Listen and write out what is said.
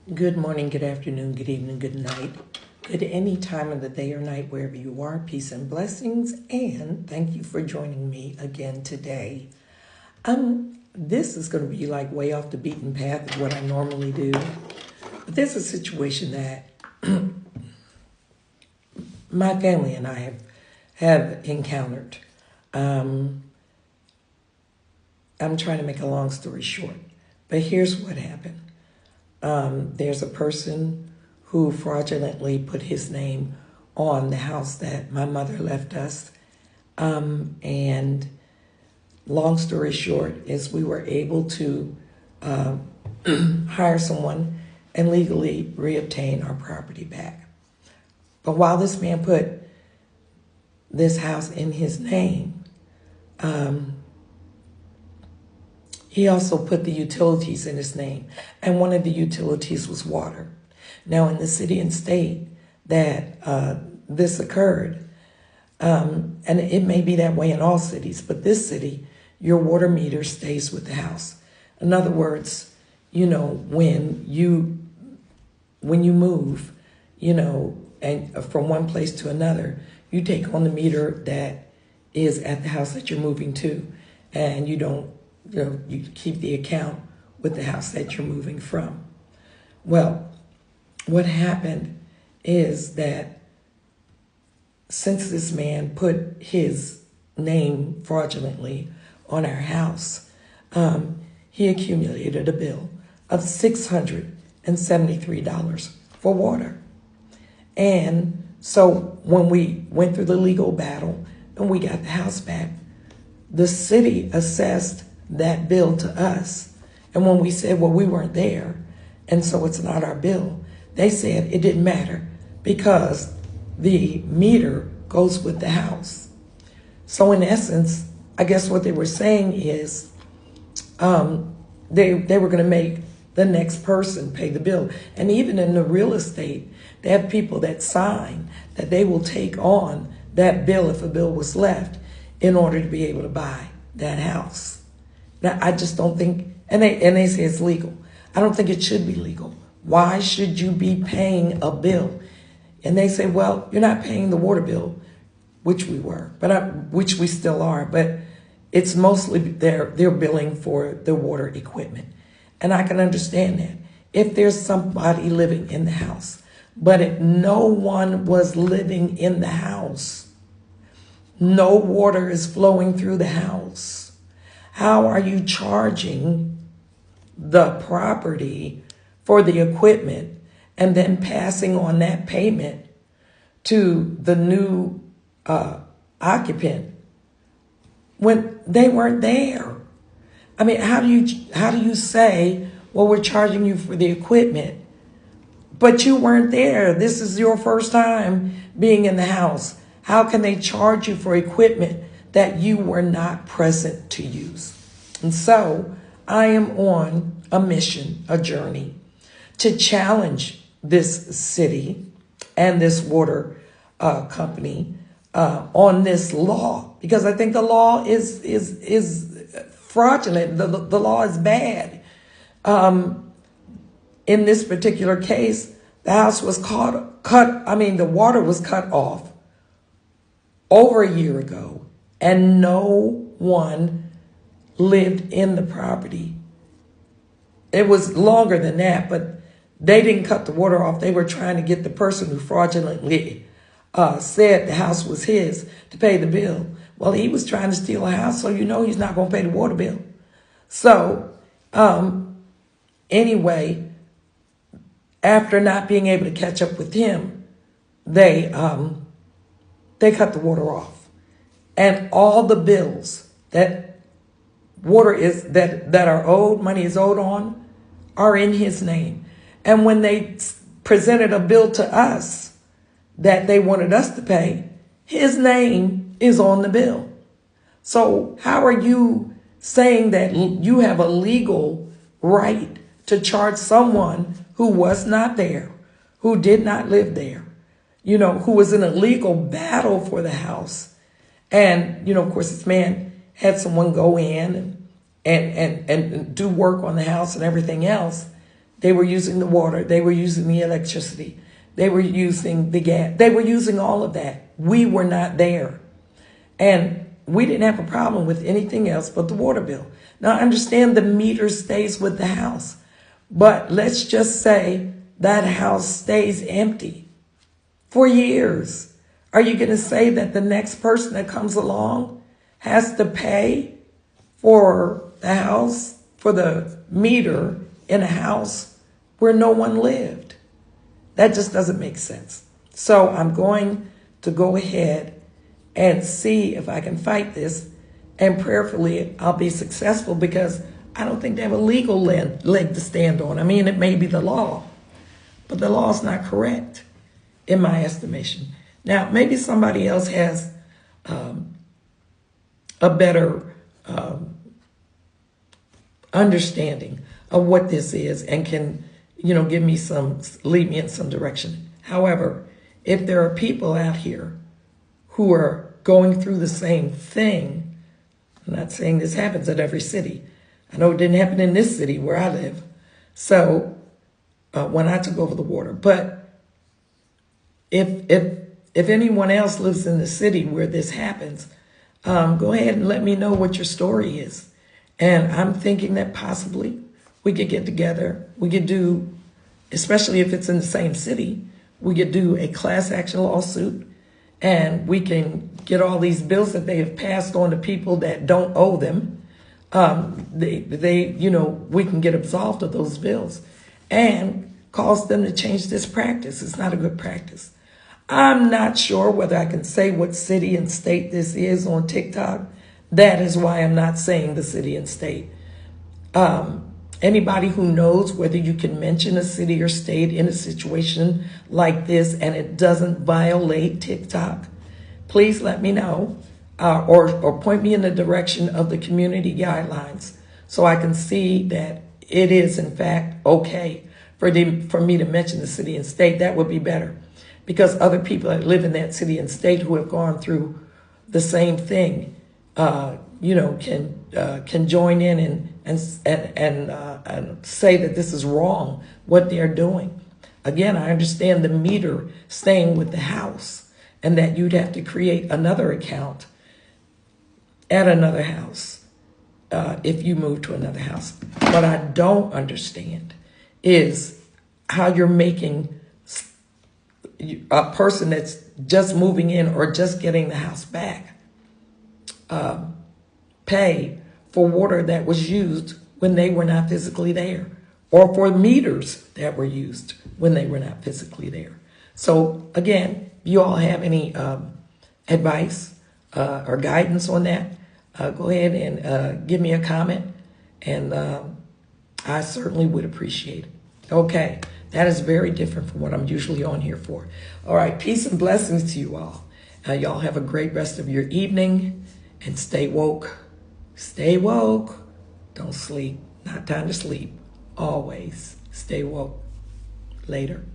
Good morning, good afternoon, good evening, good night, good any time of the day or night, wherever you are. Peace and blessings, and thank you for joining me again today. This is going to be like way off the beaten path of what I normally do, but there's a situation that my family and I have encountered. I'm trying to make a long story short, but here's what happened. There's a person who fraudulently put his name on the house that my mother left us. And long story short is we were able to hire someone and legally reobtain our property back. But while this man put this house in his name, he also put the utilities in his name, and one of the utilities was water. Now, in the city and state that this occurred, and it may be that way in all cities, but this city, your water meter stays with the house. In other words, when you move, and from one place to another, you take on the meter that is at the house that you're moving to, and you don't. You keep the account with the house that you're moving from. Well, what happened is that since this man put his name fraudulently on our house, he accumulated a bill of $673 for water. And so when we went through the legal battle and we got the house back, the city assessed that bill to us. And when we said, well, we weren't there, and so it's not our bill, they said it didn't matter because the meter goes with the house. So in essence, I guess what they were saying is they were going to make the next person pay the bill. And even in the real estate, they have people that sign that they will take on that bill if a bill was left in order to be able to buy that house. Now, I just don't think, and they say it's legal. I don't think it should be legal. Why should you be paying a bill? And they say, well, you're not paying the water bill, which we were, which we still are, but it's mostly they're billing for the water equipment. And I can understand that. If there's somebody living in the house, but if no one was living in the house, no water is flowing through the house, how are you charging the property for the equipment and then passing on that payment to the new occupant when they weren't there? I mean, how do you say, well, we're charging you for the equipment, but you weren't there? This is your first time being in the house. How can they charge you for equipment that you were not present to use? And so I am on a mission, a journey to challenge this city and this water company on this law, because I think the law is fraudulent. The law is bad. In this particular case, the house was the water was cut off over a year ago, and no one lived in the property. It was longer than that, but they didn't cut the water off. They were trying to get the person who fraudulently said the house was his to pay the bill. Well, he was trying to steal a house, so he's not going to pay the water bill. So anyway, after not being able to catch up with him, they cut the water off. And all the bills that that are owed, money is owed on, are in his name. And when they presented a bill to us that they wanted us to pay, his name is on the bill. So how are you saying that you have a legal right to charge someone who was not there, who did not live there, who was in a legal battle for the house? And, of course, this man had someone go in and do work on the house and everything else. They were using the water. They were using the electricity. They were using the gas. They were using all of that. We were not there. And we didn't have a problem with anything else but the water bill. Now, I understand the meter stays with the house, but let's just say that house stays empty for years. Are you going to say that the next person that comes along has to pay for the house, for the meter in a house where no one lived? That just doesn't make sense. So I'm going to go ahead and see if I can fight this, and prayerfully I'll be successful, because I don't think they have a legal leg to stand on. I mean, it may be the law, but the law is not correct in my estimation. Now, maybe somebody else has a better understanding of what this is and can, give me lead me in some direction. However, if there are people out here who are going through the same thing, I'm not saying this happens at every city. I know it didn't happen in this city where I live. So when I took over the water, but if anyone else lives in the city where this happens, go ahead and let me know what your story is. And I'm thinking that possibly we could get together. We could do, especially if it's in the same city, we could do a class action lawsuit, and we can get all these bills that they have passed on to people that don't owe them. We can get absolved of those bills and cause them to change this practice. It's not a good practice. I'm not sure whether I can say what city and state this is on TikTok. That is why I'm not saying the city and state. Anybody who knows whether you can mention a city or state in a situation like this and it doesn't violate TikTok, please let me know, or point me in the direction of the community guidelines so I can see that it is in fact okay for me to mention the city and state. That would be better, because other people that live in that city and state who have gone through the same thing, can join in and say that this is wrong, what they're doing. Again, I understand the meter staying with the house and that you'd have to create another account at another house if you move to another house. What I don't understand is how you're making a person that's just moving in or just getting the house back pay for water that was used when they were not physically there, or for meters that were used when they were not physically there. So again, if you all have any advice or guidance on that, go ahead and give me a comment, and I certainly would appreciate it. Okay, that is very different from what I'm usually on here for. All right, peace and blessings to you all. Y'all have a great rest of your evening, and stay woke. Stay woke. Don't sleep. Not time to sleep. Always stay woke. Later.